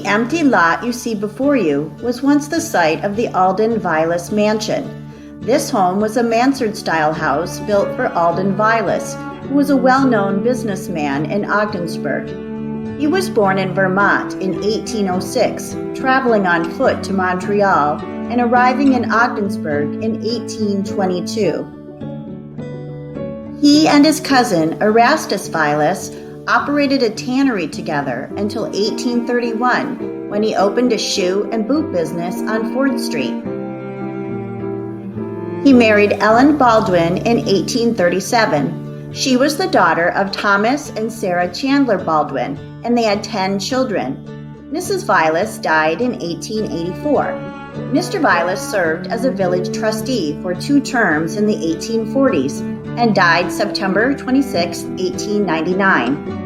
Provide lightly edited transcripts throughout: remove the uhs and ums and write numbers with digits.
empty lot you see before you was once the site of the Alden Vilas mansion. This home was a mansard-style house built for Alden Vilas, who was a well-known businessman in Ogdensburg. He was born in Vermont in 1806, traveling on foot to Montreal and arriving in Ogdensburg in 1822. He and his cousin, Erastus Vilas, operated a tannery together until 1831, when he opened a shoe and boot business on 4th Street. He married Ellen Baldwin in 1837. She was the daughter of Thomas and Sarah Chandler Baldwin, and they had 10 children. Mrs. Vilas died in 1884. Mr. Vilas served as a village trustee for 2 terms in the 1840s and died September 26, 1899.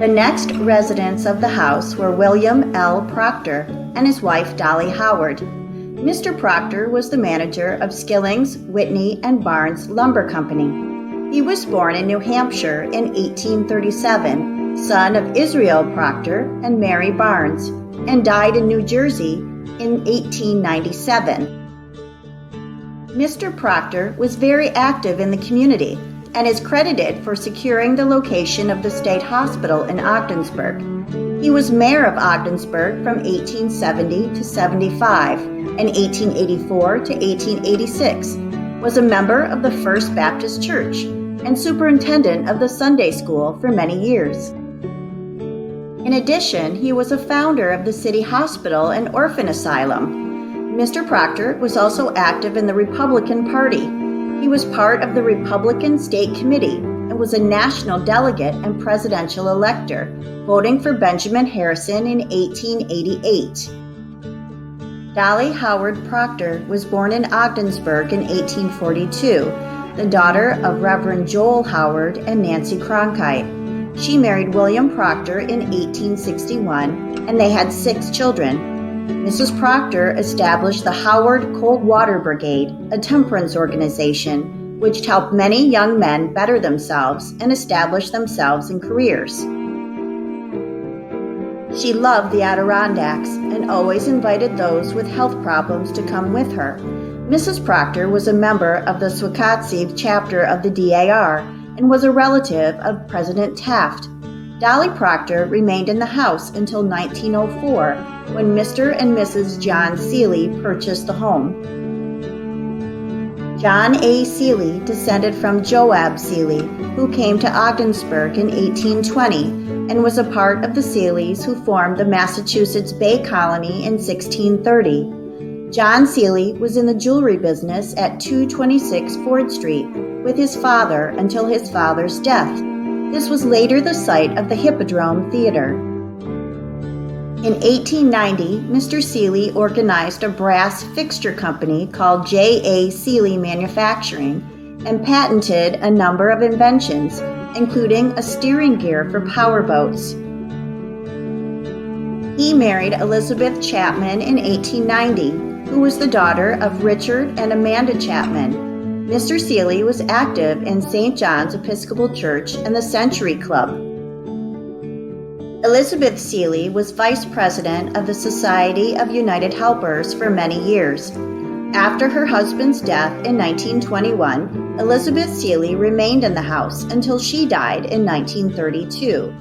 The next residents of the house were William L. Proctor and his wife Dolly Howard. Mr. Proctor was the manager of Skilling's, Whitney, and Barnes Lumber Company. He was born in New Hampshire in 1837, son of Israel Proctor and Mary Barnes, and died in New Jersey in 1897. Mr. Proctor was very active in the community and is credited for securing the location of the state hospital in Ogdensburg. He was mayor of Ogdensburg from 1870 to 75 and 1884 to 1886, was a member of the First Baptist Church, and superintendent of the Sunday School for many years. In addition, he was a founder of the City Hospital and Orphan Asylum. Mr. Proctor was also active in the Republican Party. He was part of the Republican State Committee and was a national delegate and presidential elector, voting for Benjamin Harrison in 1888. Dolly Howard Proctor was born in Ogdensburg in 1842, the daughter of Reverend Joel Howard and Nancy Cronkite. She married William Proctor in 1861, and they had 6 children. Mrs. Proctor established the Howard Cold Water Brigade, a temperance organization, which helped many young men better themselves and establish themselves in careers. She loved the Adirondacks and always invited those with health problems to come with her. Mrs. Proctor was a member of the Swakotzie chapter of the DAR and was a relative of President Taft. Dolly Proctor remained in the house until 1904, when Mr. and Mrs. John Seeley purchased the home. John A. Seeley descended from Joab Seeley, who came to Ogdensburg in 1820 and was a part of the Seeleys who formed the Massachusetts Bay Colony in 1630. John Seeley was in the jewelry business at 226 Ford Street with his father until his father's death. This was later the site of the Hippodrome Theater. In 1890, Mr. Seeley organized a brass fixture company called J.A. Seeley Manufacturing and patented a number of inventions, including a steering gear for powerboats. He married Elizabeth Chapman in 1890, who was the daughter of Richard and Amanda Chapman. Mr. Seeley was active in St. John's Episcopal Church and the Century Club. Elizabeth Seeley was vice president of the Society of United Helpers for many years. After her husband's death in 1921, Elizabeth Seeley remained in the house until she died in 1932.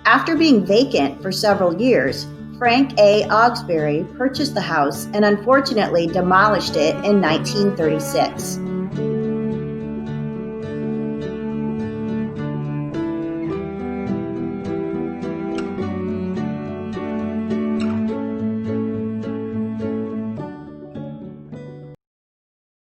After being vacant for several years, Frank A. Augsbury purchased the house and unfortunately demolished it in 1936.